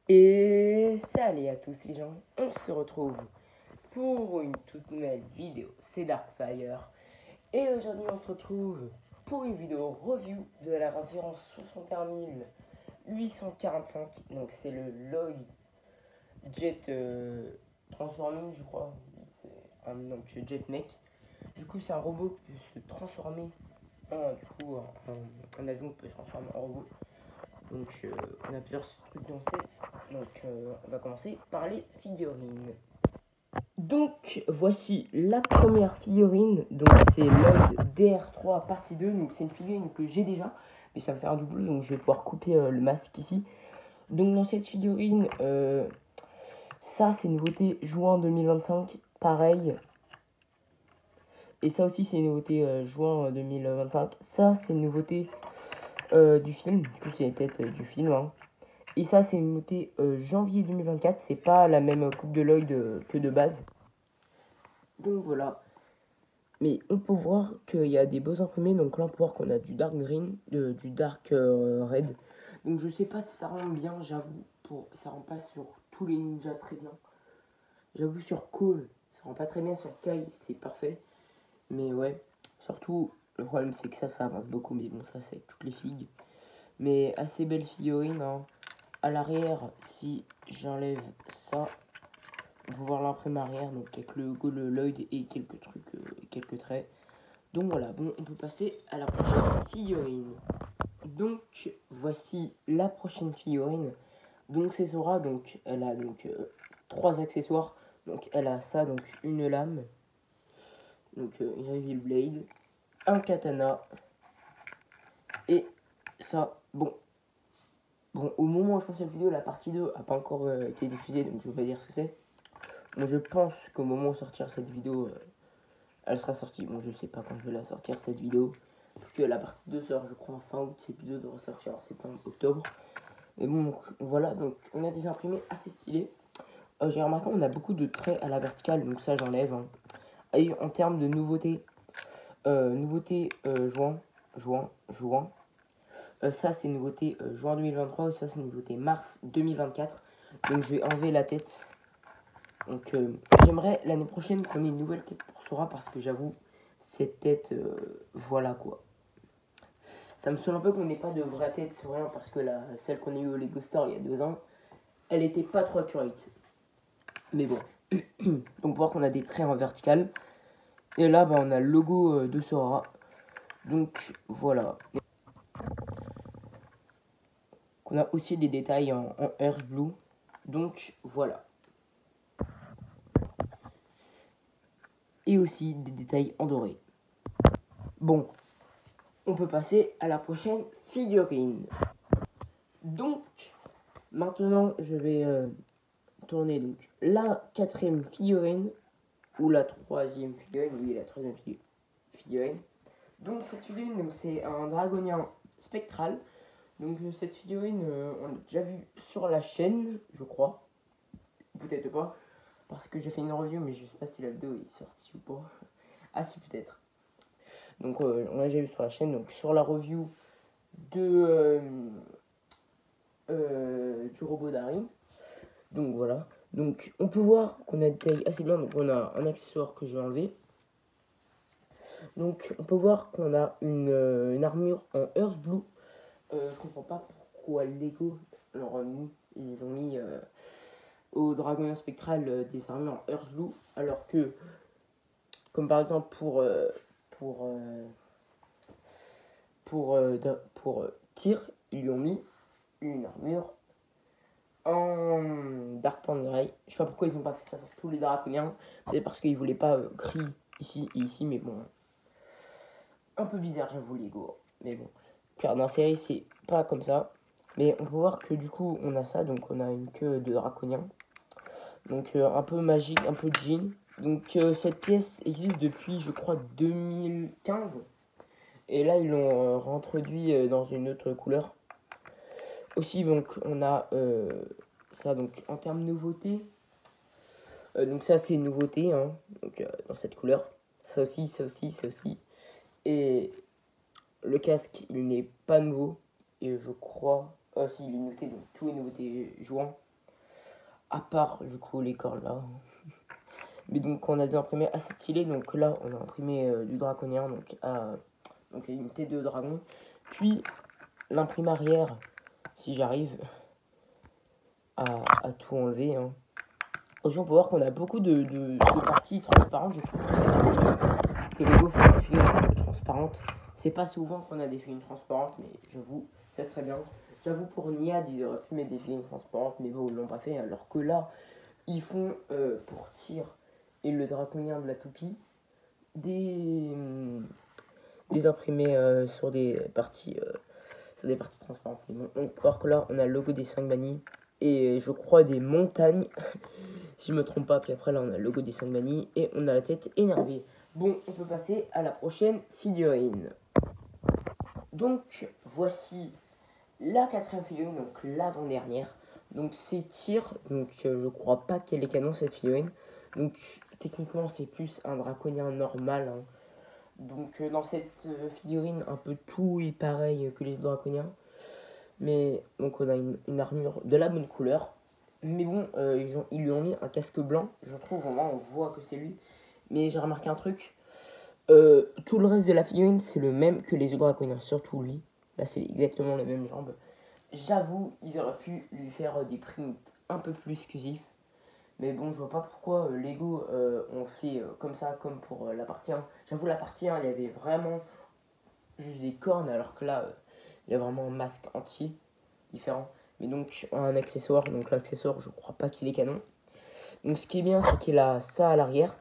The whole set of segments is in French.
Et salut à tous les gens, on se retrouve pour une toute nouvelle vidéo, c'est Darkfire. Et aujourd'hui on se retrouve pour une vidéo review de la référence 61845. Donc c'est le Lloyd Jet Transforming, je crois. C'est un Jet Mech. Du coup c'est un robot qui peut se transformer en avion qui peut se transformer en robot. Donc on a plusieurs trucs dans le set. Donc on va commencer par les figurines. Donc voici la première figurine. Donc c'est Lloyd DR3 partie 2. Donc c'est une figurine que j'ai déjà, mais ça me fait un double, donc je vais pouvoir couper le masque ici. Donc dans cette figurine, ça c'est une nouveauté juin 2025, pareil. Et ça aussi c'est une nouveauté juin 2025. Ça c'est une nouveauté du film. Du coup c'est la tête du film, hein. Et ça, c'est une nouveauté janvier 2024. C'est pas la même coupe de Lloyd que de base. Donc voilà. Mais on peut voir qu'il y a des beaux imprimés. Donc là, on peut voir qu'on a du dark green, du dark red. Donc je sais pas si ça rend bien, j'avoue. Ça rend pas sur tous les ninjas très bien. J'avoue, sur Cole, ça rend pas très bien. Sur Kai, c'est parfait. Mais ouais, surtout, le problème, c'est que ça avance beaucoup. Mais bon, ça, c'est avec toutes les figues. Mais assez belle figurine, hein. À l'arrière, si j'enlève ça, on peut voir l'imprime arrière, donc avec le logo, le Lloyd et quelques trucs, quelques traits. Donc voilà, bon, on peut passer à la prochaine figurine. Donc voici la prochaine figurine. Donc c'est Sora, donc elle a donc 3 accessoires. Donc elle a ça, donc une lame, donc une Reveal Blade, un katana et ça. Bon, au moment où je pense cette vidéo, la partie 2 a pas encore été diffusée, donc je vais pas dire ce que c'est. Bon, je pense qu'au moment où sortir cette vidéo, elle sera sortie. Bon, je sais pas quand je vais la sortir cette vidéo. Parce que la partie 2 sort, je crois, en fin août. Cette vidéo devrait sortir en septembre, octobre. Mais bon, donc, voilà. Donc, on a des imprimés assez stylés. J'ai remarqué, on a beaucoup de traits à la verticale. Donc, ça, j'enlève, hein. Et en termes de nouveautés, juin. Ça, c'est nouveauté juin 2023. Ça, c'est nouveauté mars 2024. Donc, je vais enlever la tête. Donc j'aimerais l'année prochaine qu'on ait une nouvelle tête pour Sora parce que j'avoue, cette tête, voilà quoi. Ça me saoule un peu qu'on n'ait pas de vraie tête sur rien parce que celle qu'on a eue au Lego Store il y a 2 ans, elle était pas trop accurate. Mais bon, donc on peut voir qu'on a des traits en vertical. Et là, bah, on a le logo de Sora. Donc voilà. On a aussi des détails en Earth Blue. Donc voilà. Et aussi des détails en doré. Bon, on peut passer à la prochaine figurine. Donc, maintenant, je vais tourner donc la 4e figurine, ou la 3e figurine, oui, la 3e figurine. Donc, cette figurine, c'est un dragonien spectral. Donc, cette figurine, on l'a déjà vu sur la chaîne, je crois. Peut-être pas, parce que j'ai fait une review, mais je sais pas si la vidéo est sortie ou pas. Ah, si, peut-être. Donc, on l'a déjà vu sur la chaîne. Donc, sur la review du robot Darin. Donc voilà. Donc on peut voir qu'on a des tailles assez bien. Donc on a un accessoire que je vais enlever. Donc on peut voir qu'on a une armure en Earth Blue. Je comprends pas pourquoi Lego ils ont mis au Dragon Spectral des armures en Earth Blue. Alors que, comme par exemple pour Tyr, ils lui ont mis une armure en Dark Panther Grey. Je sais pas pourquoi ils ont pas fait ça sur tous les draconiens. C'est parce qu'ils voulaient pas gris ici et ici, mais bon. Un peu bizarre, j'avoue, Lego. Mais bon. Car dans la série, c'est pas comme ça. Mais on peut voir que du coup, on a ça. Donc, on a une queue de draconien. Donc, un peu magique, un peu jean. Donc, cette pièce existe depuis, je crois, 2015. Et là, ils l'ont réintroduit dans une autre couleur. Aussi, donc, on a ça. Donc, en termes de nouveauté, donc ça, c'est une nouveauté, hein, donc, dans cette couleur. Ça aussi, ça aussi, ça aussi. Et le casque, il n'est pas nouveau. Et je crois... Oh si, il est noté, donc tout est nouveauté juin. à part du coup les cornes là. Mais donc on a des imprimés assez stylés. Donc là on a imprimé du draconien, donc une tête de dragon. Puis l'imprime arrière, si j'arrive à tout enlever. Hein. Aussi on peut voir qu'on a beaucoup de parties transparentes. Je trouve que c'est assez bien que Lego fait des figurines un peu transparentes. C'est pas souvent qu'on a des figurines transparentes, mais j'avoue, ça serait bien. J'avoue pour Niad, ils auraient pu mettre des figurines transparentes, mais bon, ils l'ont pas fait. Alors que là, ils font pour Tyr et le draconien de la toupie des imprimés sur des parties transparentes. Bon, on peut voir que là, on a le logo des 5 bannis et je crois des montagnes, si je me trompe pas. Puis après, là, on a le logo des 5 bannis et on a la tête énervée. Bon, on peut passer à la prochaine figurine. Donc, voici la 4e figurine, donc l'avant-dernière. Donc, c'est Tyr. Donc, je crois pas qu'elle est canon cette figurine. Donc, techniquement, c'est plus un draconien normal. Hein. Donc, dans cette figurine, un peu tout est pareil que les draconiens. Mais, donc, on a une armure de la bonne couleur. Mais bon, ils lui ont mis un casque blanc. Je trouve, au moins, on voit que c'est lui. Mais j'ai remarqué un truc. Tout le reste de la figurine, c'est le même que les autres draconiens, surtout lui. Là, c'est exactement les mêmes jambes. J'avoue, ils auraient pu lui faire des prints un peu plus exclusifs. Mais bon, je vois pas pourquoi Lego ont fait comme ça, comme pour la partie 1. J'avoue, la partie 1, il y avait vraiment juste des cornes, alors que là, il y a vraiment un masque entier différent. Mais donc, un accessoire. Donc, l'accessoire, je crois pas qu'il est canon. Donc, ce qui est bien, c'est qu'il a ça à l'arrière.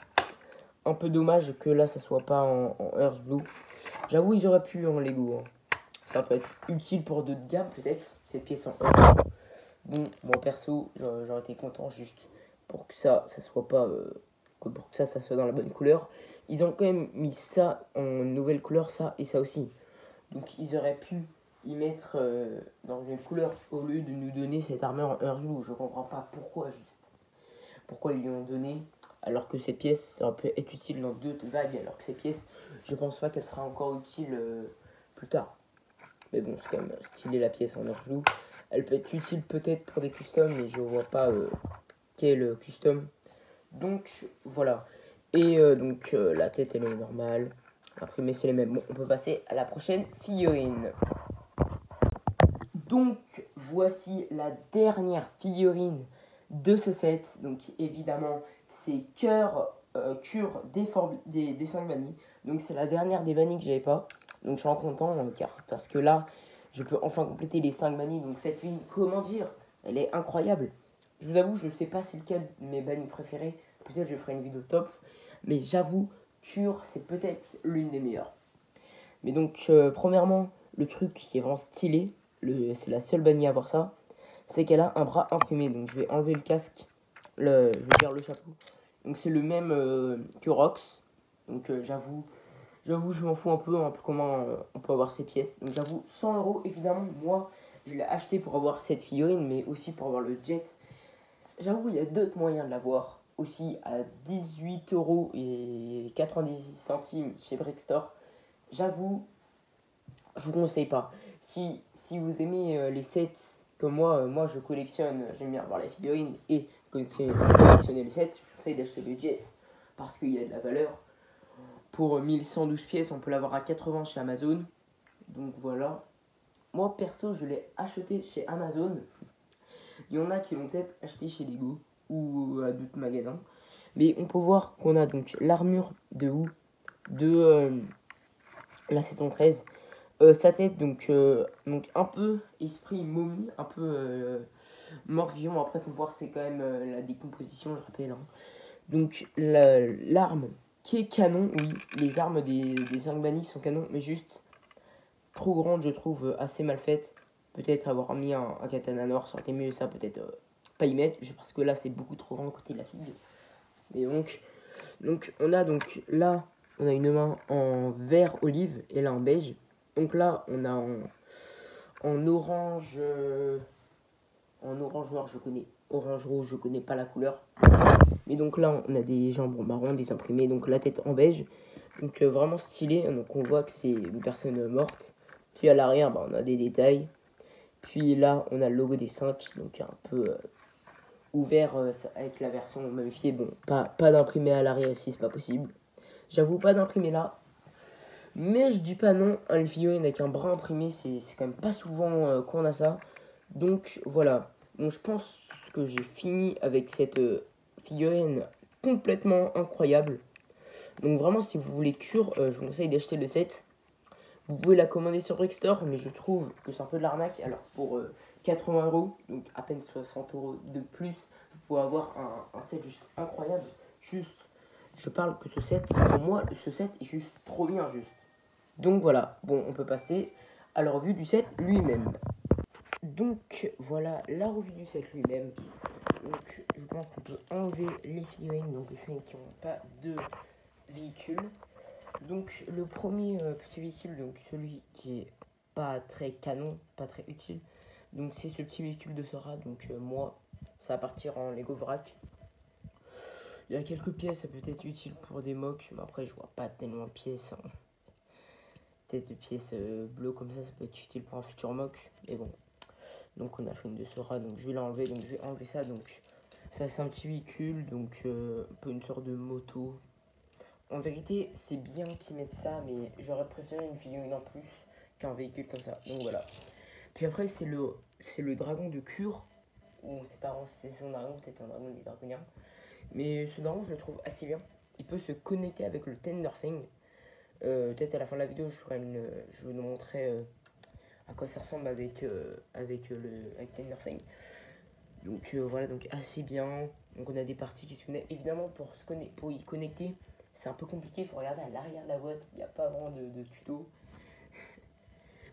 Un peu dommage que là ça soit pas en Earth Blue. J'avoue ils auraient pu en Lego. Hein. Ça peut être utile pour d'autres gammes peut-être. Cette pièce en Earth Blue. Bon, moi perso j'aurais été content juste pour que ça soit pas pour que ça soit dans la bonne couleur. Ils ont quand même mis ça en nouvelle couleur, ça et ça aussi. Donc ils auraient pu y mettre dans une couleur au lieu de nous donner cette armure en Earth Blue. Je comprends pas pourquoi juste. Pourquoi ils lui ont donné alors que ces pièces, ça peut être utile dans d'autres vagues, alors que ces pièces, je pense pas qu'elle sera encore utile plus tard. Mais bon, c'est quand même stylé la pièce en Earth Blue. Elle peut être utile peut-être pour des customs, mais je vois pas quel custom. Donc voilà. Et donc la tête elle est normale. Imprimé c'est les mêmes. Bon, on peut passer à la prochaine figurine. Donc voici la dernière figurine de ce set. Donc évidemment c'est Cure des 5 bannis. Donc c'est la dernière des bannis que j'avais pas. Donc je suis en content parce que là je peux enfin compléter les 5 bannis. Donc cette ligne, comment dire, elle est incroyable. Je vous avoue, je sais pas c'est lequel de mes bannis préférés. Peut-être je ferai une vidéo top. Mais j'avoue, Cure c'est peut-être l'une des meilleures. Mais donc premièrement, le truc qui est vraiment stylé, c'est la seule bannie à avoir ça, c'est qu'elle a un bras imprimé. Donc je vais enlever le casque, je vais dire le chapeau. Donc c'est le même que Rox. Donc j'avoue, je m'en fous un peu comment on peut avoir ces pièces. Donc j'avoue, 100 € évidemment, moi je l'ai acheté pour avoir cette figurine, mais aussi pour avoir le jet. J'avoue, il y a d'autres moyens de l'avoir. Aussi à 18,90 € chez Brickstore. J'avoue, je vous conseille pas. Si vous aimez les sets comme moi je collectionne, j'aime bien avoir les figurines et collectionner les sets, je vous conseille d'acheter le jet parce qu'il y a de la valeur. Pour 1112 pièces, on peut l'avoir à 80 chez Amazon. Donc voilà. Moi perso, je l'ai acheté chez Amazon. Il y en a qui l'ont peut-être acheté chez Lego ou à d'autres magasins. Mais on peut voir qu'on a donc l'armure de la 713. Sa tête, donc un peu esprit momie, un peu mort-vivant. Après, son pouvoir, c'est quand même la décomposition, je rappelle. Hein. Donc, l'arme qui est canon, oui, les armes des 5 bannis sont canon, mais juste trop grandes, je trouve, assez mal faites. Peut-être avoir mis un katana noir, ça aurait été mieux, ça, peut-être pas y mettre, parce que là, c'est beaucoup trop grand côté de la figue. Mais donc on a donc là, on a une main en vert olive et là en beige. Donc là, on a en orange noir, je connais. Orange rouge, je connais pas la couleur. Mais donc là, on a des jambes marron, des imprimés, donc la tête en beige. Donc vraiment stylé. Donc on voit que c'est une personne morte. Puis à l'arrière, on a des détails. Puis là, on a le logo des 5, donc un peu ouvert avec la version modifiée. Bon, pas d'imprimé à l'arrière ici, c'est pas possible. J'avoue, pas d'imprimé là. Mais je dis pas non, une figurine avec un bras imprimé, c'est quand même pas souvent qu'on a ça. Donc voilà, donc je pense que j'ai fini avec cette figurine complètement incroyable. Donc vraiment, si vous voulez cure, je vous conseille d'acheter le set. Vous pouvez la commander sur Brickstore, mais je trouve que c'est un peu de l'arnaque. Alors pour 80 €, donc à peine 60 € de plus, vous pouvez avoir un set juste incroyable. Juste, je parle que ce set, pour moi, ce set est juste trop bien, juste. Donc voilà, bon, on peut passer à la revue du set lui-même. Donc voilà la revue du set lui-même. Donc je pense qu'on peut enlever les figurines, donc les figurines qui n'ont pas de véhicule. Donc le premier petit véhicule, donc celui qui est pas très canon, pas très utile. Donc c'est ce petit véhicule de Sora, donc moi ça va partir en Lego Vrac. Il y a quelques pièces, ça peut être utile pour des mocks, mais après je vois pas tellement de pièces. Hein. Peut-être des pièces bleues comme ça peut être utile pour un futur mock, mais bon. Donc on a fait une de Sora, donc je vais l'enlever, donc je vais enlever ça. Donc ça c'est un petit véhicule, donc un peu une sorte de moto. En vérité c'est bien qu'ils mettent ça, mais j'aurais préféré une figurine en plus qu'un véhicule comme ça. Donc voilà. Puis après c'est le dragon de Cure, ou c'est pas c'est son dragon, peut-être un dragon des dragoniens. Mais ce dragon je le trouve assez bien. Il peut se connecter avec le Tenderfang. Peut-être à la fin de la vidéo je vais vous montrer à quoi ça ressemble avec Tenderfang. Donc voilà, donc assez bien. Donc on a des parties qui se connectent. Évidemment pour y connecter, c'est un peu compliqué, il faut regarder à l'arrière de la boîte, il n'y a pas vraiment de tuto.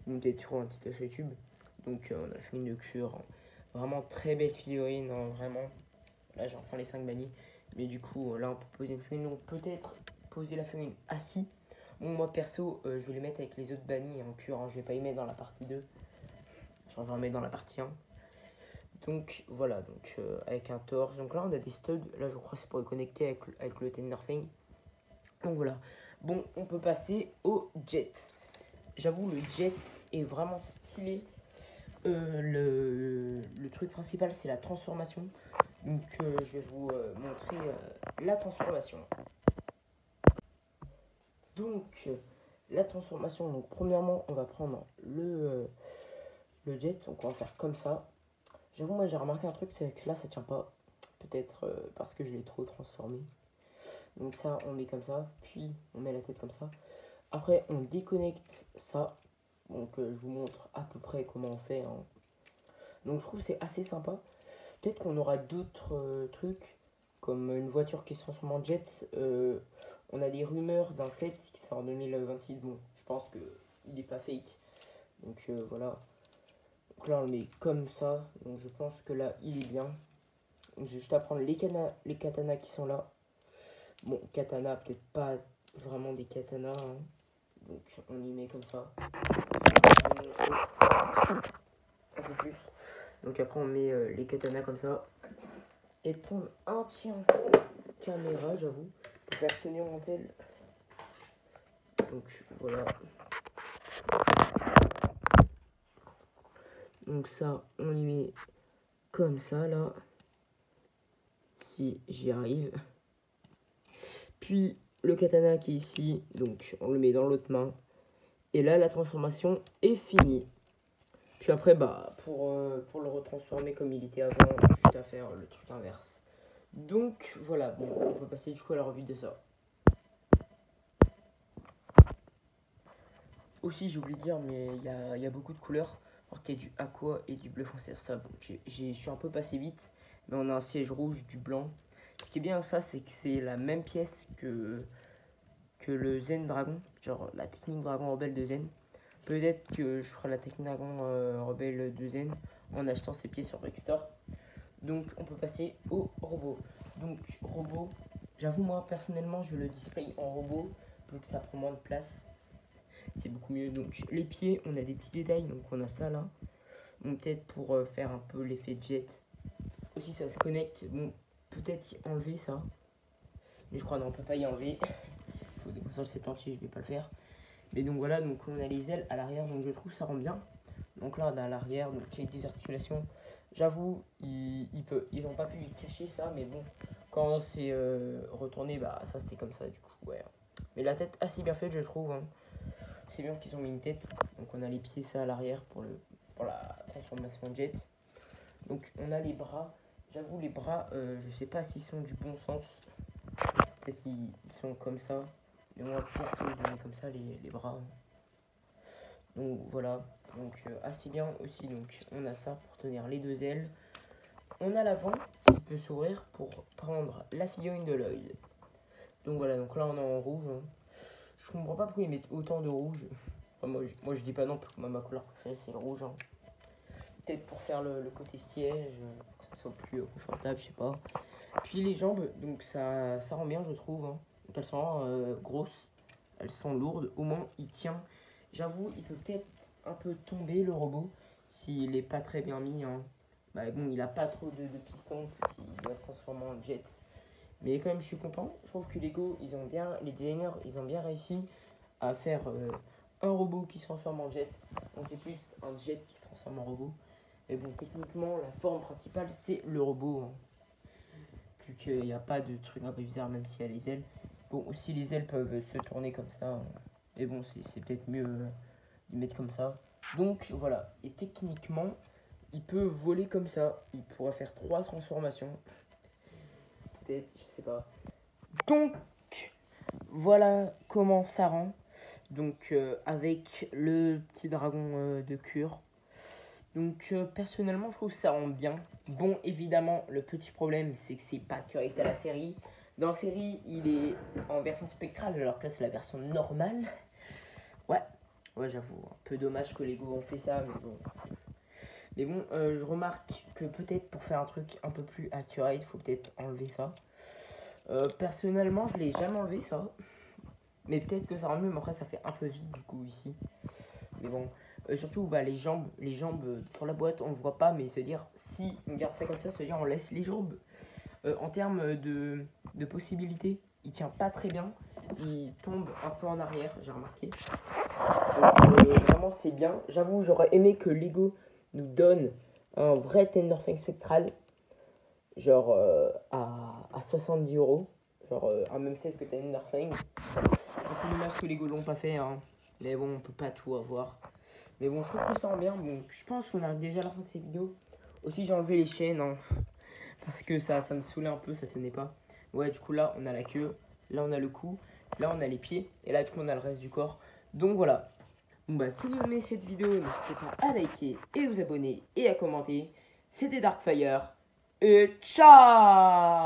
Donc peut-être sur un petit sur YouTube. Donc on a la figurine de Cure. Hein. Vraiment très belle figurine, hein, vraiment. Là j'ai enfin les 5 bannis. Mais du coup là on peut poser une figurine, donc peut-être poser la figurine assis. Bon, moi perso, je vais les mettre avec les autres bannis en Cure, hein. Je vais pas y mettre dans la partie 2. Je vais en mettre dans la partie 1. Donc voilà, donc avec un torse. Donc là on a des studs, là je crois que c'est pour les connecter avec le Tenderfang. Donc voilà. Bon, on peut passer au jet. J'avoue, le jet est vraiment stylé. Le truc principal c'est la transformation. Donc je vais vous montrer la transformation. Donc la transformation, donc premièrement on va prendre le jet, donc on va faire comme ça. J'avoue, moi j'ai remarqué un truc, c'est que là ça tient pas. Peut-être parce que je l'ai trop transformé. Donc ça, on met comme ça, puis on met la tête comme ça. Après, on déconnecte ça. Donc je vous montre à peu près comment on fait. Hein. Donc je trouve que c'est assez sympa. Peut-être qu'on aura d'autres trucs, comme une voiture qui se transforme en jet. On a des rumeurs d'un set qui sort en 2026. Bon, je pense qu'il n'est pas fake. Donc voilà. Donc là, on le met comme ça. Donc je pense que là, il est bien. Donc j'ai juste à prendre les katanas qui sont là. Bon, katana, peut-être pas vraiment des katanas. Hein. Donc on y met comme ça. Un peu plus. Donc après on met les katanas comme ça. Et prendre un tien caméra, j'avoue, pour faire tenir mon tel. Donc voilà. Donc ça, on y met comme ça là. Si j'y arrive. Puis le katana qui est ici, donc on le met dans l'autre main. Et là, la transformation est finie. Puis après, bah, pour le retransformer comme il était avant, juste à faire le truc inverse. Donc voilà, bon, on peut passer du coup à la revue de ça. Aussi, j'ai oublié de dire, mais il y a beaucoup de couleurs. Alors qu'il y a du aqua et du bleu foncé. Ça, je suis un peu passé vite, mais on a un siège rouge, du blanc. Ce qui est bien, ça, c'est que c'est la même pièce que le Zen Dragon, genre la technique Dragon Rebelle de Zen. Peut-être que je ferai la technique Dragon Rebelle de Zen en achetant ces pièces sur Brickstore. Donc on peut passer au robot. Donc robot, j'avoue moi personnellement je le display en robot, donc ça prend moins de place. C'est beaucoup mieux. Donc les pieds, on a des petits détails, donc on a ça là. Donc peut-être pour faire un peu l'effet jet. Aussi ça se connecte, bon peut-être y enlever ça. Mais je crois non on peut pas y enlever. Il faut déconcer cet entier, je vais pas le faire. Mais donc voilà, donc on a les ailes à l'arrière, donc je trouve que ça rend bien. Donc là on a à l'arrière, donc avec des articulations J'avoue, ils ont pas pu cacher ça, mais bon, quand c'est retourné, bah ça c'était comme ça du coup, ouais. Mais la tête assez bien faite, je trouve. Hein. C'est bien qu'ils ont mis une tête. Donc on a les pieds ça à l'arrière pour la transformation en jet. Donc on a les bras. J'avoue les bras, je sais pas s'ils sont du bon sens. Peut-être ils sont comme ça. Mais moi perso je mets comme ça les bras. Donc voilà. Donc assez bien aussi. Donc on a ça pour tenir les deux ailes. On a l'avant qui peut s'ouvrir pour prendre la figurine de Lloyd. Donc voilà, donc là on est en rouge. Hein. Je comprends pas pourquoi ils mettent autant de rouge. Enfin, moi je dis pas non, parce que ma couleur préférée c'est le rouge. Hein. Peut-être pour faire le côté siège, pour que ça soit plus confortable, je sais pas. Puis les jambes, donc ça rend bien je trouve. Hein. Donc elles sont grosses, elles sont lourdes, au moins il tient. J'avoue, il peut peut-être un peu tomber le robot s'il est pas très bien mis. Hein. Bah bon, il a pas trop de pistons, il doit se transformer en jet. Mais quand même, je suis content. Je trouve que Lego, les designers, ils ont bien réussi à faire un robot qui se transforme en jet. Donc c'est plus un jet qui se transforme en robot. Mais bon, techniquement, la forme principale, c'est le robot. Hein. Plus qu'il n'y a pas de truc un peu bizarre, même s'il y a les ailes. Bon, aussi les ailes peuvent se tourner comme ça. Hein. Mais bon, c'est peut-être mieux de mettre comme ça. Donc voilà. Et techniquement, il peut voler comme ça. Il pourra faire 3 transformations. Peut-être, je sais pas. Donc, voilà comment ça rend. Donc, avec le petit dragon de cure. Donc, personnellement, je trouve que ça rend bien. Bon, évidemment, le petit problème, c'est que c'est pas correct à la série. Dans la série, il est en version spectrale, alors que là, c'est la version normale. Ouais, j'avoue, un peu dommage que Lego ont fait ça, mais bon. Mais bon, je remarque que peut-être pour faire un truc un peu plus accurate, il faut peut-être enlever ça. Personnellement, je l'ai jamais enlevé ça. Mais peut-être que ça rend mieux, mais après ça fait un peu vide du coup ici. Mais bon, surtout bah, les jambes sur la boîte on ne voit pas, mais se dire si on garde ça comme ça, se dire on laisse les jambes. En termes de possibilités, il tient pas très bien. Il tombe un peu en arrière, j'ai remarqué. Donc vraiment c'est bien. J'avoue, j'aurais aimé que Lego nous donne un vrai Tenderfang spectral. Genre à 70 €. Genre un même set que Tenderfang. C'est dommage que les Lego l'ont pas fait, hein. Mais bon, on peut pas tout avoir. Mais bon, je trouve que ça rend bien. Bon, je pense qu'on arrive déjà à la fin de cette vidéo. Aussi, j'ai enlevé les chaînes, hein, parce que ça me saoulait un peu, ça tenait pas. Ouais, du coup, là, on a la queue. Là, on a le cou. Là, on a les pieds. Et là, du coup, on a le reste du corps. Donc, voilà. Bon, bah, si vous aimez cette vidéo, n'hésitez pas à liker et vous abonner et à commenter. C'était Darkfire. Et ciao!